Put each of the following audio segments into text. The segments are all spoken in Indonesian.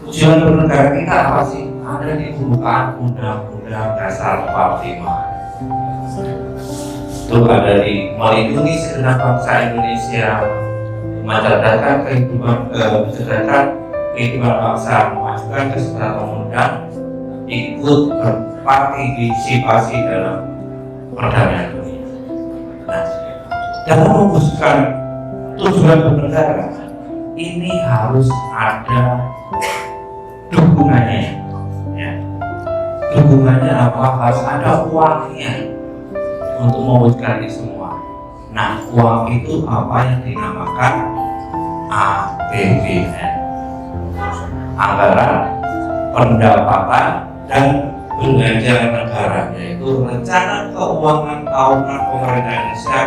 Tujuan bernegara kita apa sih? Ada di pembukaan Undang-Undang Dasar 45. Itu ada di melindungi segenap bangsa Indonesia, mencerdaskan kehidupan bangsa, memajukan kesejahteraan pemudaan, ikut berpartisipasi dalam perdamaian dunia. Nah, dalam mewujudkan tujuan bernegara ini harus ada dukungannya, ya. Dukungannya apa? Harus ada uangnya untuk mewujudkan ini semua. Nah, uang itu apa yang dinamakan APBN, anggaran pendapatan dan belanja negara, yaitu rencana keuangan tahunan pemerintah Indonesia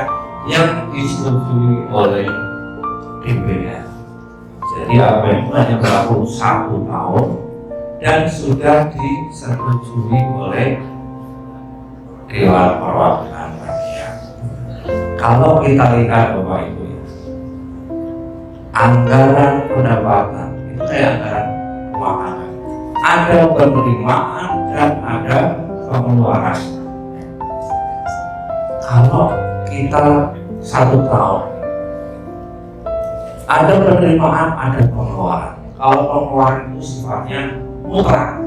yang disetujui oleh DPR. Jadi APBN hanya berlaku 1 tahun dan sudah disetujui oleh Dewan Perwakilan Rakyat. Kalau kita lihat Bapak Ibu, anggaran pendapatan itu kayak anggaran keuangan. Ada penerimaan dan ada pengeluaran. Kalau kita 1 tahun ada penerimaan, ada pengeluaran. Kalau pengeluaran itu sifatnya mutlak.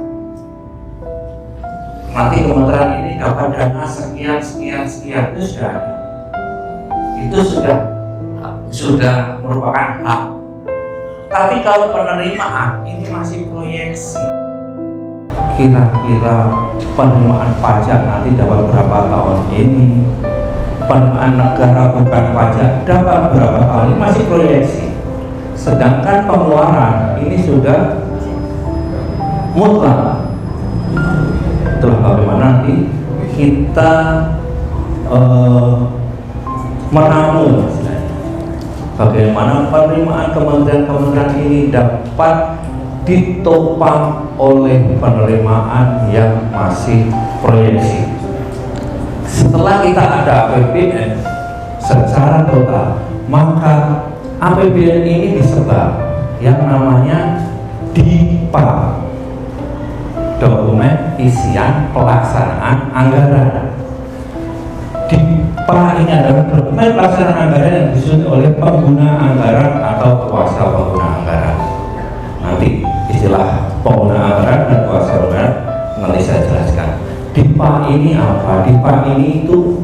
Nanti kementerian ini dapat dana sekian itu sudah ada. Itu sudah merupakan hak. Tapi kalau penerimaan ini masih proyeksi. Kira-kira penerimaan pajak nanti dapat berapa tahun ini? Penerimaan negara bukan pajak dapat berapa tahun ini? Masih proyeksi. Sedangkan pengeluaran ini sudah mutlak. Itulah bagaimana nanti kita menamun bagaimana penerimaan kementerian-kementerian ini dapat ditopang oleh penerimaan yang masih proyeksi. Setelah kita ada APBN secara total, maka APBN ini disebar yang namanya DIPA, dokumen isian pelaksanaan anggaran. DIPA ini adalah dokumen pelaksanaan anggaran yang disusun oleh pengguna anggaran atau kuasa pengguna anggaran. Nanti istilah pengguna anggaran dan kuasa anggaran nanti saya jelaskan. DIPA ini apa? DIPA ini itu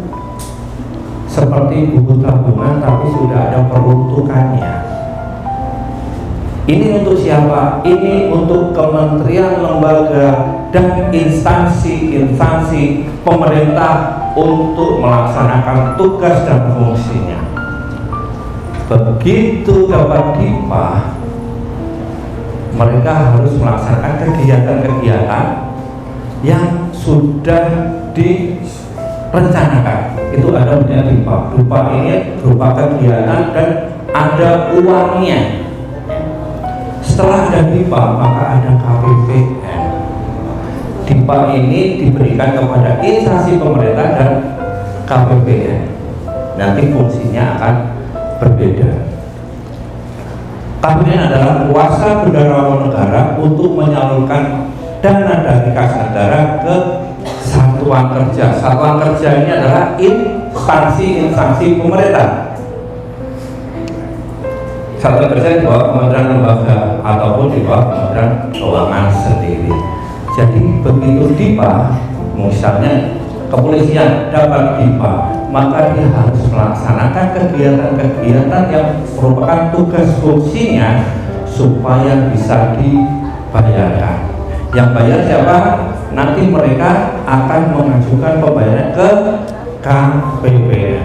seperti buku tabungan tapi sudah ada peruntukannya. Ini untuk siapa? Ini untuk kementerian, lembaga, dan instansi pemerintah untuk melaksanakan tugas dan fungsinya. Begitu dapat DIPA, mereka harus melaksanakan kegiatan-kegiatan yang sudah direncanakan. Itu ada namanya DIPA. DIPA ini berupa kegiatan dan ada uangnya. Setelah ada DIPA, maka ada KPPN. DIPA ini diberikan kepada instansi pemerintah dan KPPN. Nanti fungsinya akan berbeda. KPPN adalah kuasa bendahara negara untuk menyalurkan dana dari kas negara ke satuan kerja. Satuan kerja ini adalah instansi pemerintah. Satuan kerja di bawah kementerian lembaga ataupun di bawah kementerian keuangan sendiri. Jadi begitu DIPA, misalnya kepolisian dapat DIPA, maka dia harus melaksanakan kegiatan-kegiatan yang merupakan tugas fungsinya supaya bisa dibayarkan. Yang bayar siapa? Nanti mereka akan mengajukan pembayaran ke KPPN.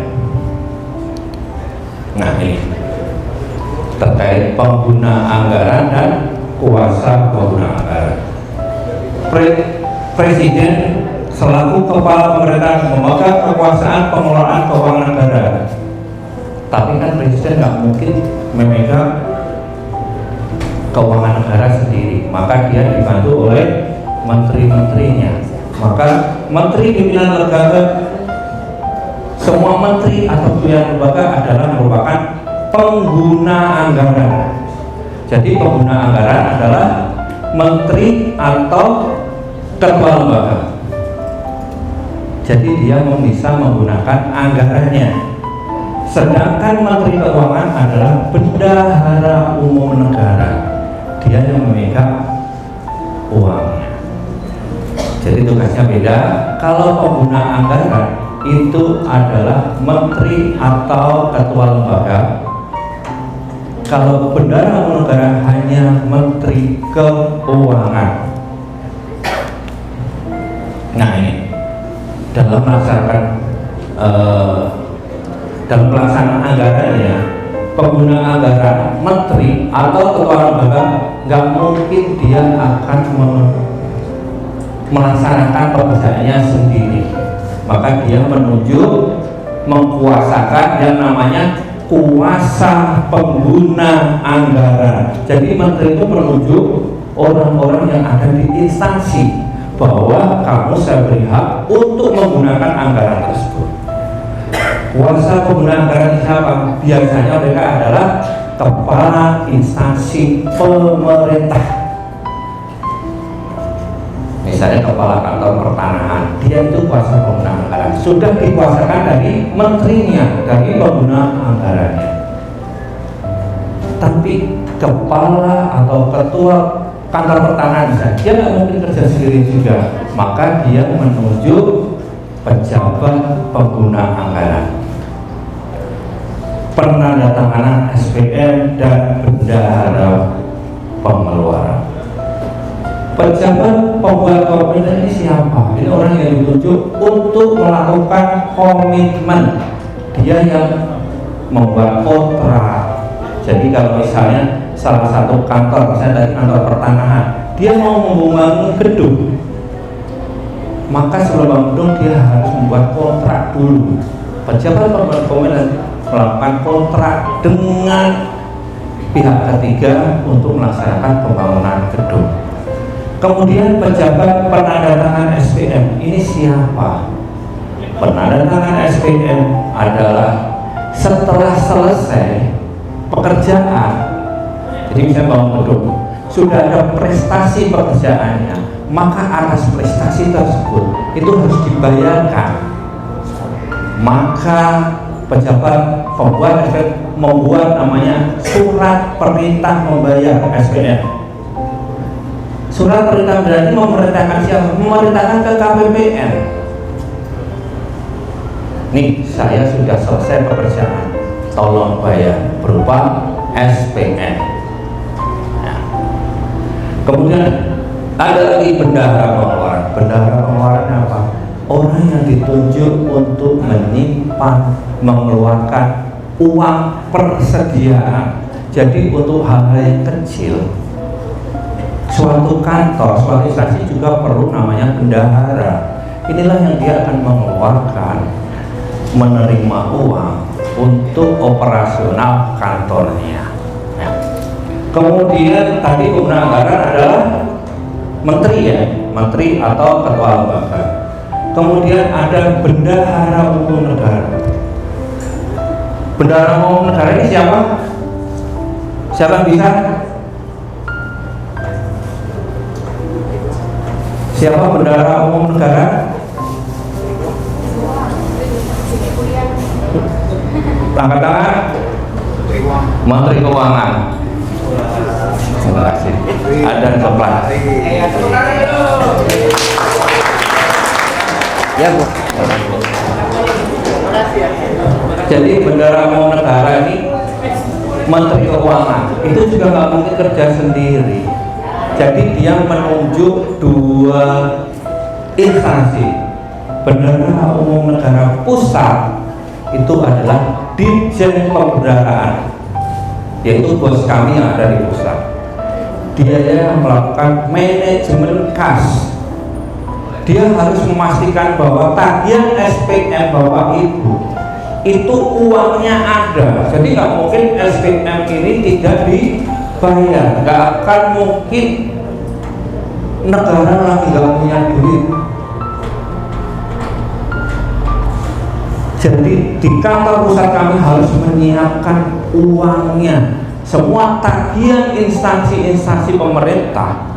Nah, ini terkait pengguna anggaran dan kuasa pengguna anggaran. Presiden selaku kepala pemerintah memegang kekuasaan pengelolaan keuangan negara. Tapi kan presiden nggak mungkin memegang keuangan negara sendiri, maka dia dibantu oleh menteri-menterinya. Maka menteri pimpinan lembaga, semua menteri atau pimpinan lembaga adalah merupakan pengguna anggaran. Jadi pengguna anggaran adalah menteri atau ketua lembaga. Jadi dia bisa menggunakan anggarannya. Sedangkan Menteri Keuangan adalah bendahara umum negara. Dia yang memegang uangnya. Jadi tugasnya beda. Kalau pengguna anggaran itu adalah menteri atau ketua lembaga. Kalau bendahara umum negara hanya Menteri Keuangan. Nah ini dalam pelaksanaan anggarannya, pengguna anggaran menteri atau ketua lembaga nggak mungkin dia akan melaksanakan pekerjaannya sendiri, maka dia mengkuasakan yang namanya kuasa pengguna anggaran. Jadi menteri itu menunjuk orang-orang yang ada di instansi bahwa kamu saya beri hak untuk menggunakan anggaran tersebut. Kuasa pengguna anggaran siapa? Biasanya mereka adalah kepala instansi pemerintah. Misalnya kepala kantor pertanahan, dia itu kuasa pengguna anggaran, sudah dikuasakan dari menterinya, dari pengguna anggarannya. Tapi kepala atau ketua kantor pertanahan dia nggak mungkin kerja sendiri juga, maka dia menunjuk pejabat pengguna anggaran, penandatanganan SPM dan bendahara pengeluaran. Pejabat pembuat komitmen ini siapa? Ini orang yang ditunjuk untuk melakukan komitmen. Dia yang membuat kontrak. Jadi kalau misalnya salah satu kantor, misalnya dari kantor pertanahan, dia mau membangun gedung, maka sebelum bangun gedung dia harus membuat kontrak dulu. Pejabat pembuat komitmen melakukan kontrak dengan pihak ketiga untuk melaksanakan pembangunan gedung. Kemudian pejabat penandatangan SPM ini siapa? Penandatangan SPM adalah setelah selesai pekerjaan. Jadi misalnya bangun gedung, sudah ada prestasi pekerjaannya, maka atas prestasi tersebut itu harus dibayarkan. Maka pejabat pembuat SPM membuat namanya surat perintah membayar SPM. Surat perintah berarti memerintahkan siapa? Memerintahkan ke KPPN. Nih, saya sudah selesai pekerjaan, tolong bayar berupa SPM. Nah. Kemudian ada lagi bendahara pengeluaran. Bendahara pengeluaran apa? Orang yang ditunjuk untuk menyimpan, mengeluarkan uang persediaan. Jadi untuk hal-hal yang kecil, suatu kantor, suatu instansi juga perlu namanya bendahara. Inilah yang dia akan mengeluarkan, menerima uang untuk operasional kantornya. Ya. Kemudian tadi pengguna anggaran adalah menteri ya, menteri atau ketua lembaga. Kemudian ada bendahara umum negara. Bendahara umum negara ini siapa? Siapa yang bisa? Siapa bendahara umum negara? Angkat tangan. Menteri Keuangan. Terima kasih. Ada sebelah. Ya Bu. Jadi bendahara umum negara ini Menteri Keuangan itu juga nggak mungkin kerja sendiri. Jadi dia menunjuk dua instansi. Bendahara umum negara pusat itu adalah Ditjen Pembendaharaan, yaitu bos kami yang ada di pusat. Dia yang melakukan manajemen kas. Dia harus memastikan bahwa tagihan SPM Bapak Ibu itu uangnya ada. Jadi nggak mungkin SPM ini tidak dibayar. Nggak akan mungkin negara lagi nggak punya duit. Jadi di kantor pusat kami harus menyiapkan uangnya. Semua tagihan instansi-instansi pemerintah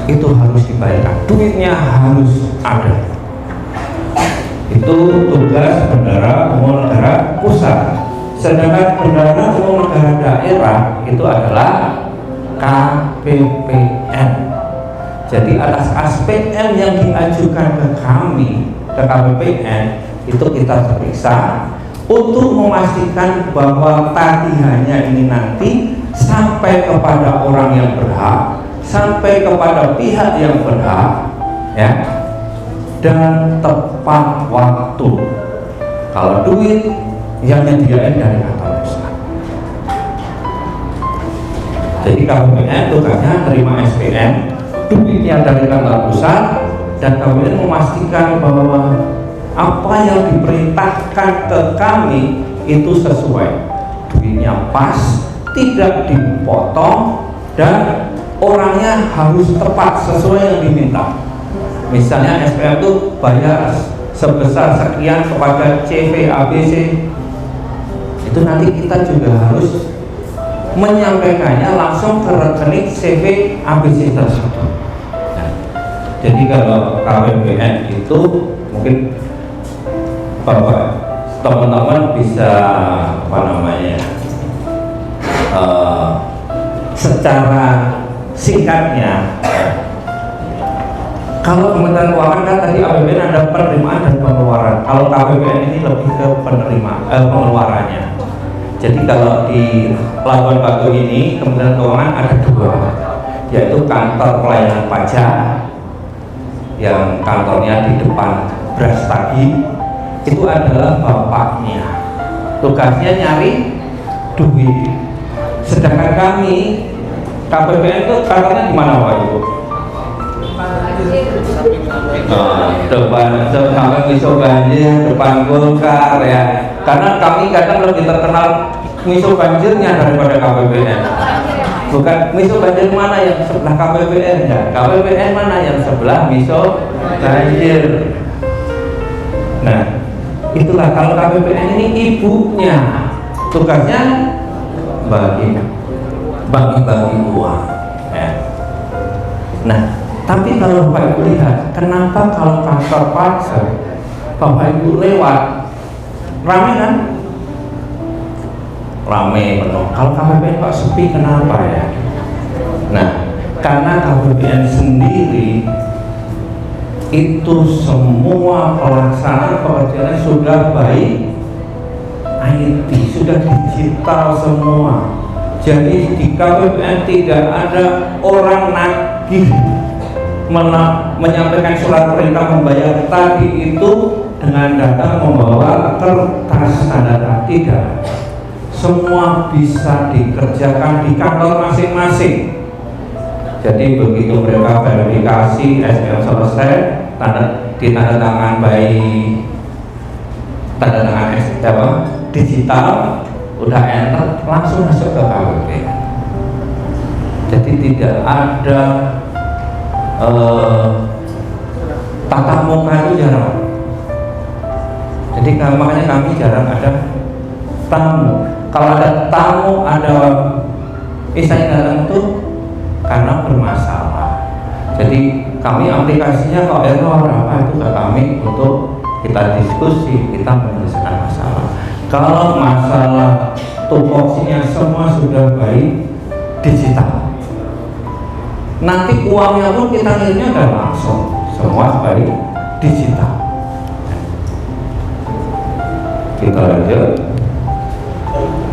itu harus dibayarkan, duitnya harus ada. Itu tugas bendahara umum negara pusat. Sedangkan bendahara umum negara daerah itu adalah KPPN. Jadi atas SPM yang diajukan ke kami, ke KPPN, itu kita periksa untuk memastikan bahwa tagihannya ini nanti sampai kepada orang yang berhak, sampai kepada pihak yang berhak, ya, dan tepat waktu. Kalau duit yang nyediain dari kantor pusat. Jadi KPPN tugasnya terima SPM, duitnya dari kantor pusat, dan KPPN memastikan bahwa apa yang diperintahkan ke kami itu sesuai, duitnya pas, tidak dipotong, dan orangnya harus tepat sesuai yang diminta. Misalnya SPM itu bayar sebesar sekian kepada CV ABC, itu nanti kita juga harus menyampaikannya langsung ke rekening CV ABC tersebut. Nah, jadi kalau KPPN itu mungkin Bapak teman-teman bisa secara singkatnya, kalau Kementerian Keuangan kan tadi APBN ada penerimaan dan pengeluaran. Kalau KPPN ini lebih ke pengeluarannya. Jadi kalau di Labuan Batu ini Kementerian Keuangan ada dua, yaitu kantor pelayanan pajak yang kantornya di depan Brastagi, itu adalah bapaknya, tugasnya nyari duit. Sedangkan kami KPPN itu kantornya di mana Pak Ibu? Depan sampai Miso Banjir, depan Golkar ya. Karena kami kadang lebih terkenal Miso Banjirnya daripada KPPN. Bukan Miso Banjir mana yang sebelah KPPN ya, KPPN mana yang sebelah Miso Banjir. Nah, itulah kalau KPPN ini ibunya, tugasnya bagi-bagi uang ya. Nah, tapi kalau Bapak Ibu lihat, kenapa kalau kantor pajak Bapak Ibu lewat rame kan? Rame penuh. Kalau KPPN kok sepi, kenapa ya? Nah, karena KPPN sendiri itu semua pelaksanaan pekerjaannya sudah baik IT, sudah digital semua. Jadi di KPPN tidak ada orang nagih menyampaikan surat perintah membayar tadi itu dengan datang membawa kertas tanda tangan, tidak. Semua bisa dikerjakan di kantor masing-masing. Jadi begitu mereka verifikasi SPM selesai, ditanda tangan baik, tanda tangan digital, udah enter, langsung masuk ke KPPN. Jadi tidak ada tatap muka, itu jarang. Jadi makanya kami jarang ada tamu. Kalau ada tamu, ada saya datang itu karena bermasalah. Jadi kami aplikasinya kalau error apa itu ke kami untuk kita diskusi, kita menyelesaikan masalah. Kalau masalah tupoksinya semua sudah baik, digital. Nanti uangnya pun kita ngirimnya udah langsung, semua baik digital. Kita lanjut.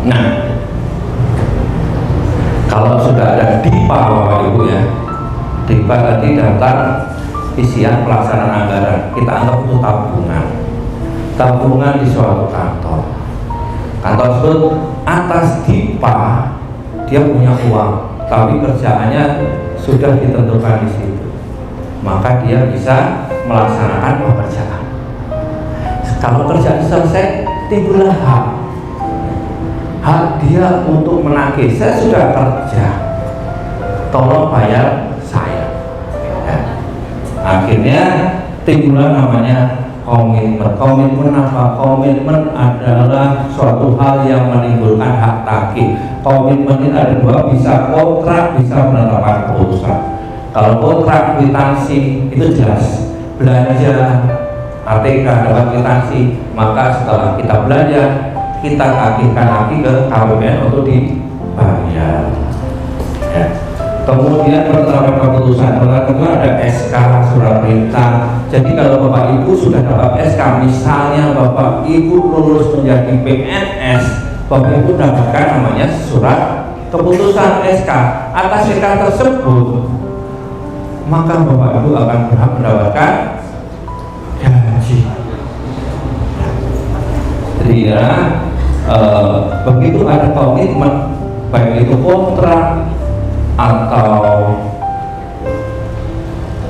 Nah, kalau sudah ada DIPA Bapak Ibu ya, DIPA tadi daftar isian pelaksanaan anggaran, kita anggap itu tabungan di suatu kantor tersebut atas DIPA dia punya uang, tapi kerjaannya sudah ditentukan di situ, maka dia bisa melaksanakan pekerjaan. Kalau kerjaan selesai, timbullah hak dia untuk menagih, saya sudah kerja, tolong bayar saya ya. Akhirnya timbullah namanya komitmen apa? Komitmen adalah suatu hal yang menimbulkan hak tagih. Komitmen ini ada dua, bisa kontrak, bisa penetapan keputusan. Kalau kontrak kwitansi itu jelas, belanja ATK dapat kwitansi, maka setelah kita belanja kita tagihkan lagi ke KPPN untuk dibayar. Ya. Kemudian penetapan keputusan, kedua ada SK surat perintah. Jadi kalau Bapak Ibu sudah dapat SK, misalnya Bapak Ibu lulus menjadi PNS, Bapak Ibu dapatkan namanya surat keputusan SK. Atas SK tersebut, maka Bapak Ibu akan berhak mendapatkan gaji. Jadi ya, begitu ada komitmen, baik itu kontrak atau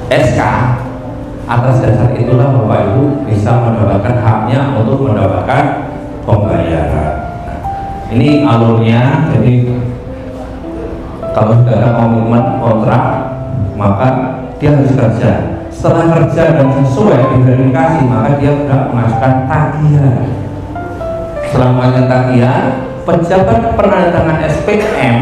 SK, atas dasar itulah Bapak Ibu bisa mendapatkan haknya untuk mendapatkan pembayaran. Ini alurnya. Jadi kalau sudah ada komitmen kontrak, maka dia harus kerja. Setelah kerja dan sesuai diverifikasi, maka dia sudah mengajukan tagihan. Setelah mengajukan tagihan, pejabat penandatangan SPM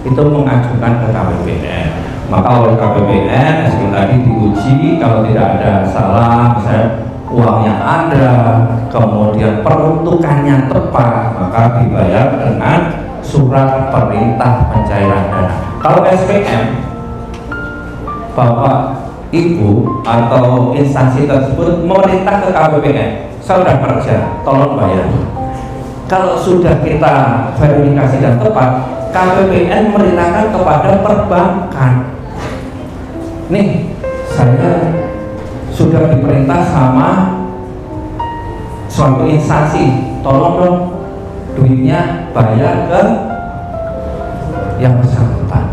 itu mengajukan ke KPPN. Maka oleh KPPN SPM tadi diuji, kalau tidak ada salah, misalnya uangnya ada, kemudian peruntukannya tepat, maka dibayar dengan surat perintah pencairan dana. Kalau SPM, Bapak Ibu atau instansi tersebut memerintah ke KPPN, saya sudah kerja, tolong bayar. Kalau sudah kita verifikasi dan tepat, KPPN memerintahkan kepada perbankan, nih saya sudah diperintah sama suatu instansi, tolong dong duitnya bayar ke yang bersangkutan.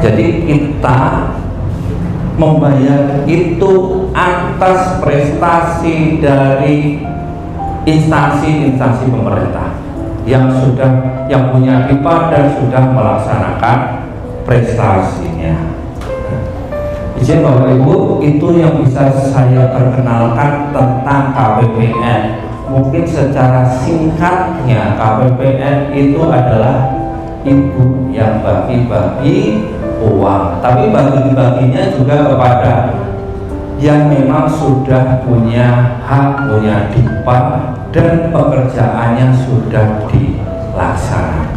Jadi kita membayar itu atas prestasi dari instansi-instansi pemerintah yang punya pipa dan sudah melaksanakan prestasinya. Izin Bapak Ibu, itu yang bisa saya perkenalkan tentang KPPN. Mungkin secara singkatnya, KPPN itu adalah ibu yang bagi-bagi uang, tapi bagi-baginya juga kepada yang memang sudah punya hak, punya dipa, dan pekerjaannya sudah dilaksanakan.